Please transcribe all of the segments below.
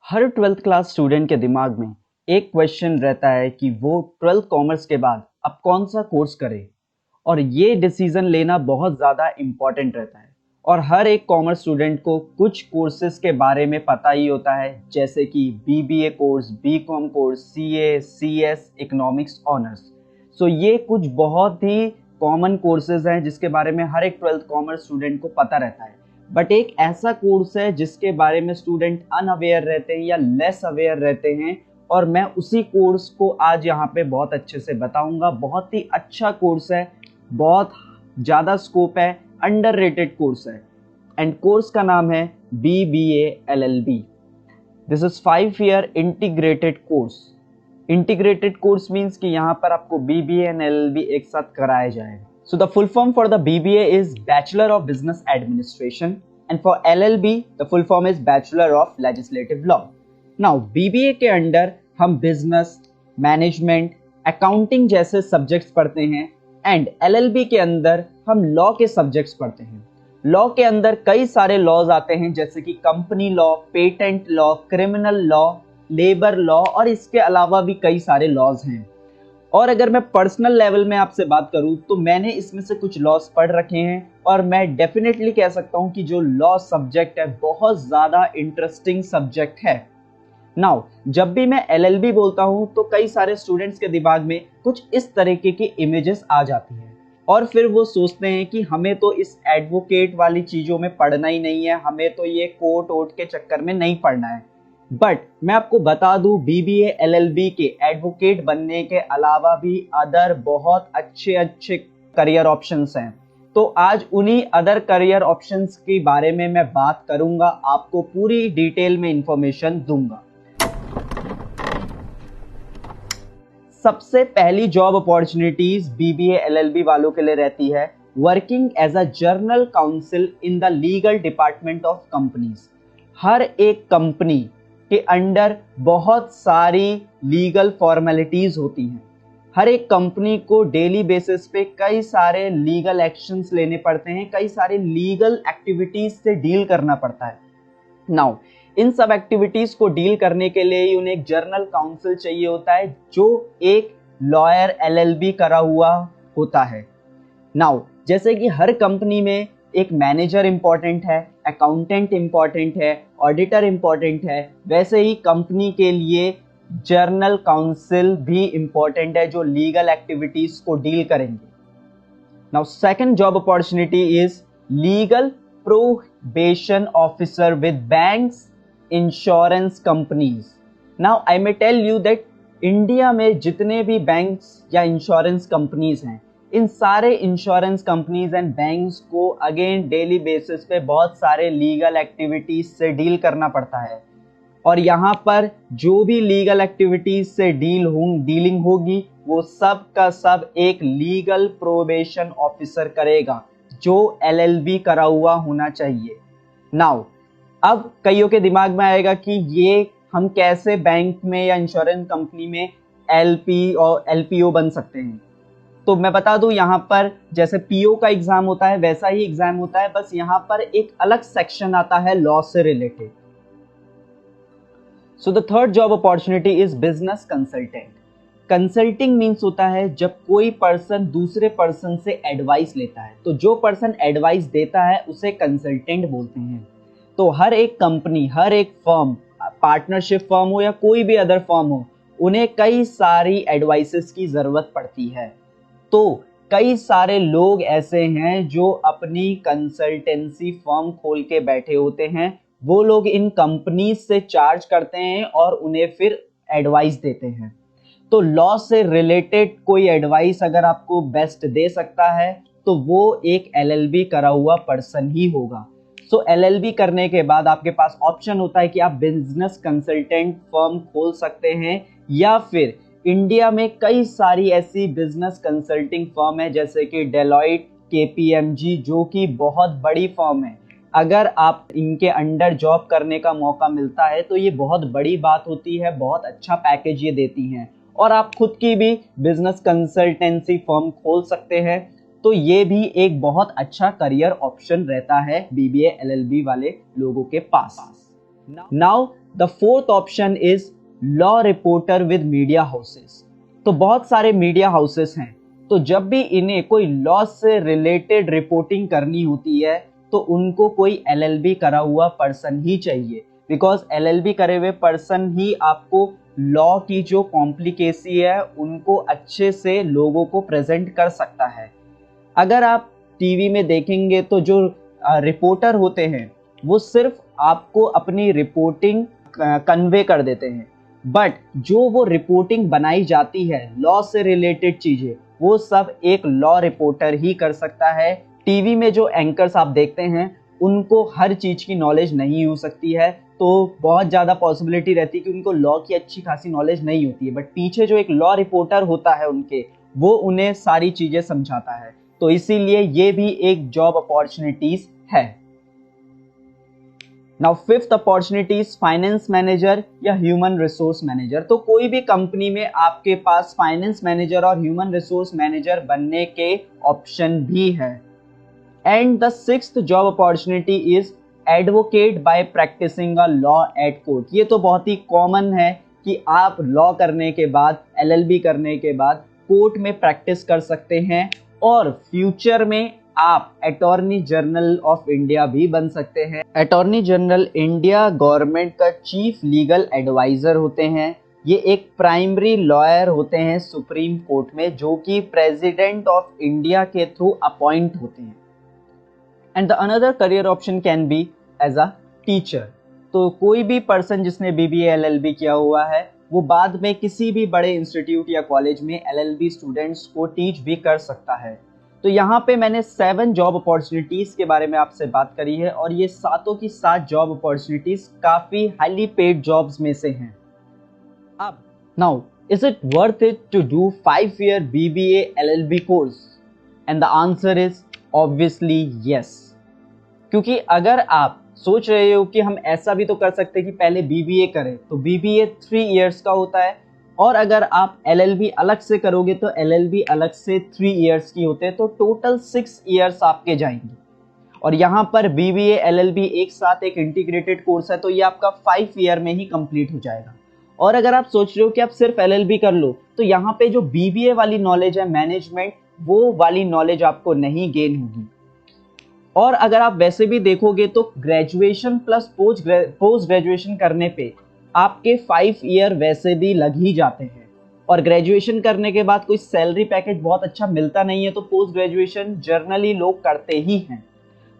हर twelfth class student के दिमाग में एक क्वेश्चन रहता है कि वो ट्वेल्थ कॉमर्स के बाद अब कौन सा कोर्स करे। और ये डिसीजन लेना बहुत ज़्यादा इम्पॉर्टेंट रहता है। और हर एक कॉमर्स स्टूडेंट को कुछ कोर्सेज के बारे में पता ही होता है, जैसे कि BBA course, BCom course, CA, CS, economics honours. So ये कुछ बहुत ही कॉमन कोर्सेज हैं जिसके बारे में हर एक ट्वेल्थ कॉमर्स स्टूडेंट को पता रहता है। बट एक ऐसा कोर्स है जिसके बारे में स्टूडेंट अनअवेयर रहते हैं या लेस अवेयर रहते हैं, और मैं उसी कोर्स को आज यहाँ पे बहुत अच्छे से बताऊंगा। बहुत ही अच्छा कोर्स है, बहुत ज़्यादा स्कोप है, अंडररेटेड कोर्स है। एंड कोर्स का नाम है BBA LLB। This is 5 year integrated course. Integrated course means कि यहाँ पर आपको BBA एंड LLB एक साथ कराया जाएगा। So the full form for the BBA is Bachelor of Business Administration, and for LLB the full form is Bachelor of Legislative Law. Now BBA के under हम बिजनेस, मैनेजमेंट, अकाउंटिंग जैसे subjects पढ़ते हैं, and LLB के अंदर हम law के subjects पढ़ते हैं। लॉ के अंदर कई सारे लॉज आते हैं, जैसे कि company law, patent law, criminal law, labour law, और इसके अलावा भी कई सारे लॉज हैं। और अगर मैं पर्सनल लेवल में आपसे बात करूं तो मैंने इसमें से कुछ लॉस पढ़ रखे हैं, और मैं डेफिनेटली कह सकता हूं कि जो लॉ सब्जेक्ट है बहुत ज़्यादा इंटरेस्टिंग सब्जेक्ट है। नाउ जब भी मैं LLB बोलता हूं तो कई सारे स्टूडेंट्स के दिमाग में कुछ इस तरीके की इमेजेस आ जाती हैं, और फिर वो सोचते हैं कि हमें तो इस एडवोकेट वाली चीज़ों में पढ़ना ही नहीं है, हमें तो ये कोर्ट वोट के चक्कर में नहीं पढ़ना है। बट मैं आपको बता दूं, BBA LLB के एडवोकेट बनने के अलावा भी अदर बहुत अच्छे अच्छे करियर ऑप्शंस हैं। तो आज उन्हीं अदर करियर ऑप्शंस के बारे में मैं बात करूंगा, आपको पूरी डिटेल में इंफॉर्मेशन दूंगा। सबसे पहली जॉब अपॉर्चुनिटीज BBA LLB वालों के लिए रहती है working as a general counsel in the legal department of companies. हर एक कंपनी के अंडर बहुत सारी लीगल फॉर्मेलिटीज होती हैं। हर एक कंपनी को डेली बेसिस पे कई सारे लीगल एक्शंस लेने पड़ते हैं, कई सारे लीगल एक्टिविटीज से डील करना पड़ता है। नाउ इन सब एक्टिविटीज को डील करने के लिए ही उन्हें एक जर्नल काउंसिल चाहिए होता है, जो एक लॉयर LLB करा हुआ होता है। नाउ जैसे कि हर कंपनी में एक मैनेजर इंपॉर्टेंट है, अकाउंटेंट इंपॉर्टेंट है, ऑडिटर इंपॉर्टेंट है, वैसे ही कंपनी के लिए जर्नल काउंसिल भी इंपॉर्टेंट है, जो लीगल एक्टिविटीज को डील करेंगे। Now second job opportunity is legal probation officer with banks, insurance companies. Now I may tell you that India में जितने भी बैंक्स या इंश्योरेंस कंपनीज हैं, इन सारे इंश्योरेंस कंपनीज एंड बैंक्स को अगेन डेली बेसिस पे बहुत सारे लीगल एक्टिविटीज से डील करना पड़ता है। और यहाँ पर जो भी लीगल एक्टिविटीज से डीलिंग होगी वो सब का सब एक लीगल प्रोबेशन ऑफिसर करेगा, जो LLB करा हुआ होना चाहिए। नाउ अब कईयों के दिमाग में आएगा कि ये हम कैसे बैंक में या इंश्योरेंस कंपनी में LP और LPO बन सकते हैं। तो मैं बता दूं, यहाँ पर जैसे PO का एग्जाम होता है वैसा ही एग्जाम होता है, बस यहाँ पर एक अलग सेक्शन आता है लॉ से related. So the third job opportunity is business consultant. Consulting means होता है जब कोई पर्सन दूसरे पर्सन से एडवाइस लेता है, तो जो पर्सन एडवाइस देता है उसे कंसल्टेंट बोलते हैं। तो हर एक कंपनी, हर एक फर्म, पार्टनरशिप फर्म हो या कोई भी अदर फर्म हो, उन्हें कई सारी एडवाइसेस की जरूरत पड़ती है। तो कई सारे लोग ऐसे हैं जो अपनी कंसल्टेंसी फर्म खोल के बैठे होते हैं। वो लोग इन कंपनीज से चार्ज करते हैं और उन्हें फिर एडवाइस देते हैं। तो लॉ से रिलेटेड कोई एडवाइस अगर आपको बेस्ट दे सकता है तो वो एक LLB करा हुआ पर्सन ही होगा। सो LLB करने के बाद आपके पास ऑप्शन होता है कि आप बिजनेस कंसल्टेंट फर्म खोल सकते हैं, या फिर इंडिया में कई सारी ऐसी बिजनेस कंसल्टिंग फर्म है जैसे कि डेलॉयट, KPMG, जो कि बहुत बड़ी फर्म है। अगर आप इनके अंडर जॉब करने का मौका मिलता है तो ये बहुत बड़ी बात होती है, बहुत अच्छा पैकेज ये देती हैं, और आप खुद की भी बिजनेस कंसल्टेंसी फर्म खोल सकते हैं। तो ये भी एक बहुत अच्छा करियर ऑप्शन रहता है BBA LLB वाले लोगों के पास। Now the fourth option is law reporter with media houses. तो बहुत सारे मीडिया हाउसेस हैं, तो जब भी इन्हें कोई लॉ से रिलेटेड रिपोर्टिंग करनी होती है तो उनको कोई एलएलबी करा हुआ पर्सन ही चाहिए, बिकॉज एलएलबी करे हुए पर्सन ही आपको लॉ की जो कॉम्प्लिकेसी है उनको अच्छे से लोगों को प्रेजेंट कर सकता है। अगर आप टीवी में देखेंगे तो जो रिपोर्टर होते हैं वो सिर्फ आपको अपनी रिपोर्टिंग कन्वे कर देते हैं, बट जो वो रिपोर्टिंग बनाई जाती है लॉ से रिलेटेड चीजें वो सब एक लॉ रिपोर्टर ही कर सकता है। टीवी में जो एंकर्स आप देखते हैं उनको हर चीज की नॉलेज नहीं हो सकती है, तो बहुत ज़्यादा पॉसिबिलिटी रहती है कि उनको लॉ की अच्छी खासी नॉलेज नहीं होती है, बट पीछे जो एक लॉ रिपोर्टर होता है उनके, वो उन्हें सारी चीज़ें समझाता है। तो इसीलिए ये भी एक जॉब अपॉर्चुनिटीज है। Now fifth opportunities finance manager या ह्यूमन रिसोर्स मैनेजर। तो कोई भी कंपनी में आपके पास फाइनेंस मैनेजर और ह्यूमन रिसोर्स मैनेजर बनने के ऑप्शन भी है। And the sixth job opportunity is advocate by practicing a law at court. ये तो बहुत ही कॉमन है कि आप लॉ करने के बाद, एलएलबी करने के बाद कोर्ट में प्रैक्टिस कर सकते हैं और फ्यूचर में आप अटॉर्नी जनरल ऑफ इंडिया भी बन सकते हैं। अटॉर्नी जनरल इंडिया गवर्नमेंट का चीफ लीगल एडवाइजर होते हैं। ये एक प्राइमरी लॉयर होते हैं सुप्रीम कोर्ट में, जो कि प्रेसिडेंट ऑफ इंडिया के थ्रू अपॉइंट होते हैं। And the another career option can be as a teacher. तो कोई भी पर्सन जिसने बीबीए एलएलबी किया हुआ है वो बाद में किसी भी बड़े इंस्टीट्यूट या कॉलेज में एलएलबी स्टूडेंट्स को टीच भी कर सकता है। तो यहाँ पे मैंने 7 जॉब अपॉर्चुनिटीज के बारे में आपसे बात करी है और ये सातों की 7 जॉब अपॉर्चुनिटीज काफी हाईली पेड जॉब्स में से हैं। अब now is it worth it to do 5-year BBA LLB course? And the answer is obviously yes. क्योंकि अगर आप सोच रहे हो कि हम ऐसा भी तो कर सकते हैं कि पहले बीबीए करें, तो बीबीए 3 years का होता है, और अगर आप एलएलबी अलग से करोगे तो एलएलबी अलग से 3 years की होते हैं, तो टोटल 6 years आपके जाएंगे। और यहाँ पर बीबीए एलएलबी एक साथ एक इंटीग्रेटेड कोर्स है, तो ये आपका 5 year में ही कंप्लीट हो जाएगा। और अगर आप सोच रहे हो कि आप सिर्फ एलएलबी कर लो, तो यहाँ पे जो बीबीए वाली नॉलेज है मैनेजमेंट, वो वाली नॉलेज आपको नहीं गेन होगी। और अगर आप वैसे भी देखोगे तो ग्रेजुएशन प्लस पोस्ट ग्रेजुएशन करने पे आपके 5 year वैसे भी लग ही जाते हैं, और ग्रेजुएशन करने के बाद कोई सैलरी पैकेज बहुत अच्छा मिलता नहीं है, तो पोस्ट ग्रेजुएशन जर्नली लोग करते ही हैं।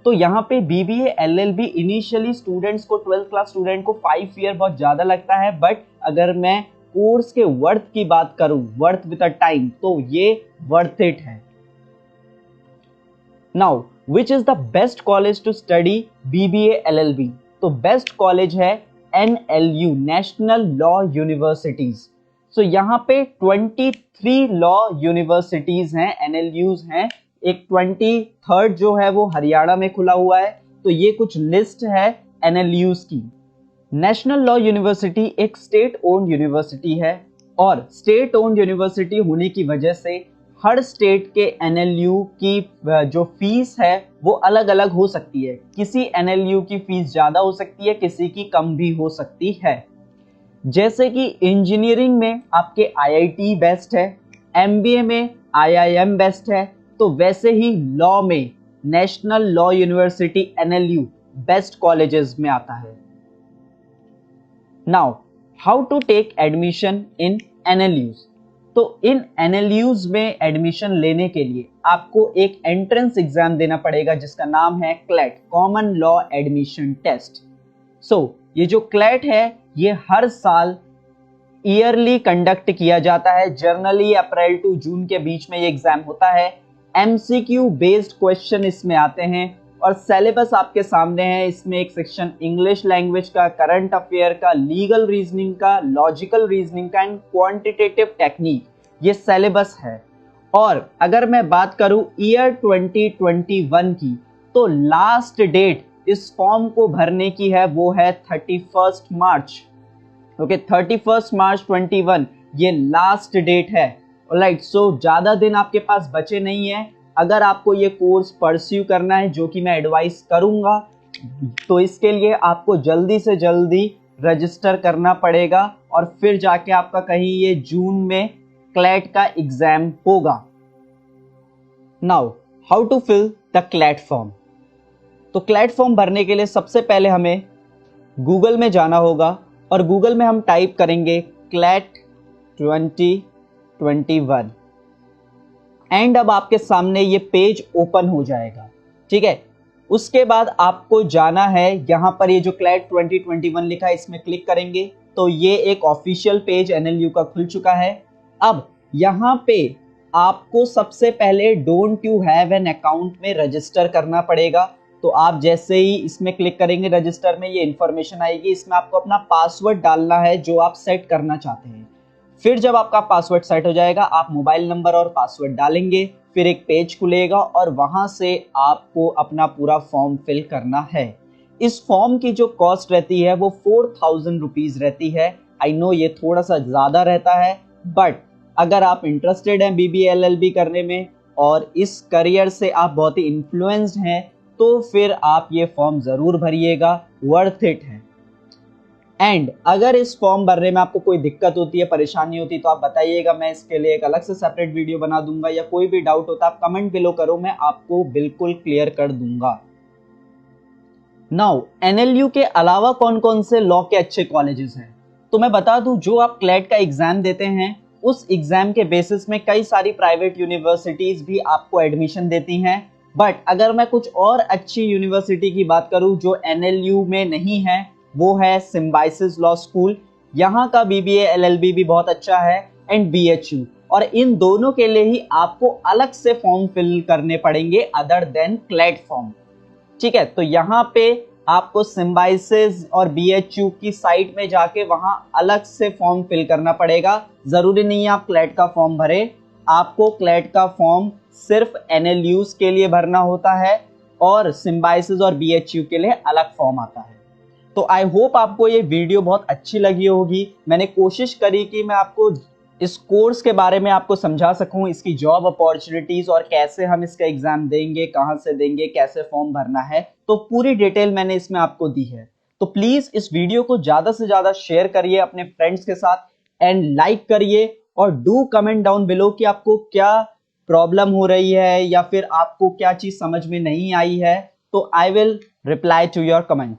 तो यहाँ पे बीबीए एलएलबी इनिशियली स्टूडेंट्स को, 12th क्लास स्टूडेंट को 5 year बहुत ज़्यादा लगता है, बट अगर मैं कोर्स के वर्थ की बात करूँ, वर्थ विद अ टाइम, तो ये वर्थ इट है। Now which is the best college to study BBA LLB? तो बेस्ट कॉलेज है NLU, national law universities. So यहाँ पे 23 लॉ यूनिवर्सिटीज हैं, NLUs हैं। एक 23rd जो है वो हरियाणा में खुला हुआ है। तो ये कुछ लिस्ट है NLUs की। नेशनल लॉ यूनिवर्सिटी एक स्टेट ओन्ड यूनिवर्सिटी है, और स्टेट ओन्ड यूनिवर्सिटी होने की वजह से हर स्टेट के NLU की जो फीस है वो अलग अलग हो सकती है। किसी NLU की फीस ज़्यादा हो सकती है, किसी की कम भी हो सकती है। जैसे कि इंजीनियरिंग में आपके IIT बेस्ट है, MBA में IIM बेस्ट है, तो वैसे ही लॉ में national law university NLU best colleges में आता है। Now how to take admission in NLUs? तो इन NLUs में एडमिशन लेने के लिए आपको एक एंट्रेंस एग्जाम देना पड़ेगा जिसका नाम है CLAT, common law admission test. So ये जो क्लैट है ये हर साल ईयरली कंडक्ट किया जाता है। जनरली अप्रैल टू जून के बीच में ये एग्जाम होता है। MCQ बेस्ड क्वेश्चन इसमें आते हैं, और सिलेबस आपके सामने है। इसमें एक सेक्शन इंग्लिश लैंग्वेज का, करंट अफेयर का, लीगल रीजनिंग का, लॉजिकल रीजनिंग का एंड क्वांटिटेटिव टेक्निक, ये सिलेबस है। और अगर मैं बात करूं ईयर 2021 की, तो लास्ट डेट इस फॉर्म को भरने की है वो है 31 मार्च। ओके, 31 मार्च 21 ये लास्ट डेट है। ऑलराइट, सो ज़्यादा दिन आपके पास बचे नहीं है। अगर आपको ये कोर्स परस्यू करना है, जो कि मैं एडवाइस करूंगा, तो इसके लिए आपको जल्दी से जल्दी रजिस्टर करना पड़ेगा और फिर जाके आपका कहीं ये जून में क्लैट का एग्जाम होगा। Now how to fill the CLAT form. तो क्लैट फॉर्म भरने के लिए सबसे पहले हमें गूगल में जाना होगा और गूगल में हम टाइप करेंगे क्लैट 2021 एंड अब आपके सामने ये पेज ओपन हो जाएगा। ठीक है, उसके बाद आपको जाना है यहाँ पर, ये जो क्लैट 2021 लिखा है इसमें क्लिक करेंगे तो ये एक ऑफिशियल पेज एनएलयू का खुल चुका है। अब यहाँ पे आपको सबसे पहले don't you have an account में रजिस्टर करना पड़ेगा। तो आप जैसे ही इसमें क्लिक करेंगे रजिस्टर में, ये इंफॉर्मेशन आएगी, इसमें आपको अपना पासवर्ड डालना है जो आप सेट करना चाहते हैं। फिर जब आपका पासवर्ड सेट हो जाएगा आप मोबाइल नंबर और पासवर्ड डालेंगे, फिर एक पेज खुलेगा और वहां से आपको अपना पूरा फॉर्म फिल करना है। इस फॉर्म की जो कॉस्ट रहती है वो 4000 रुपीज रहती है। आई नो ये थोड़ा सा ज्यादा रहता है, बट अगर आप इंटरेस्टेड हैं बीबीए एलएलबी करने में और इस करियर से आप बहुत ही इन्फ्लुएंस्ड हैं तो फिर आप ये फॉर्म जरूर भरिएगा, वर्थ इट है। एंड अगर इस फॉर्म भरने में आपको कोई दिक्कत होती है, परेशानी होती है तो आप बताइएगा, मैं इसके लिए एक अलग से सेपरेट वीडियो बना दूंगा, या कोई भी डाउट होता है आप कमेंट बिलो करो, मैं आपको बिल्कुल क्लियर कर दूंगा। नाउ एनएलयू के अलावा कौन कौन से लॉ के अच्छे कॉलेजेस हैं, तो मैं बता दूं, जो आप क्लैट का एग्जाम देते हैं उस एग्जाम के बेसिस में कई सारी प्राइवेट यूनिवर्सिटीज भी आपको एडमिशन देती हैं। बट अगर मैं कुछ और अच्छी यूनिवर्सिटी की बात करूं जो एनएलयू में नहीं है, वो है सिम्बायोसिस लॉ स्कूल। यहाँ का बीबीए एलएलबी भी बहुत अच्छा है, एंड बीएचयू, और इन दोनों के लिए ही आपको अलग से फॉर्म फिल करने पड़ेंगे अदर देन क्लैट फॉर्म। ठीक है, तो यहाँ पे आपको सिम्बायोसिस और बीएचयू की साइट में जाके वहां अलग से फॉर्म फिल करना पड़ेगा। जरूरी नहीं है आप क्लैट का फॉर्म भरे, आपको क्लैट का फॉर्म सिर्फ एनएलयूज के लिए भरना होता है और सिम्बायोसिस और बीएचयू के लिए अलग फॉर्म आता है। तो आई होप आपको ये वीडियो बहुत अच्छी लगी होगी। मैंने कोशिश करी कि मैं आपको इस कोर्स के बारे में आपको समझा सकूं, इसकी जॉब अपॉर्चुनिटीज और कैसे हम इसका एग्जाम देंगे, कहां से देंगे, कैसे फॉर्म भरना है, तो पूरी डिटेल मैंने इसमें आपको दी है। तो प्लीज इस वीडियो को ज्यादा से ज्यादा शेयर करिए अपने फ्रेंड्स के साथ एंड लाइक करिए, और डू कमेंट डाउन बिलो कि आपको क्या प्रॉब्लम हो रही है या फिर आपको क्या चीज समझ में नहीं आई है, तो I will reply to your comment.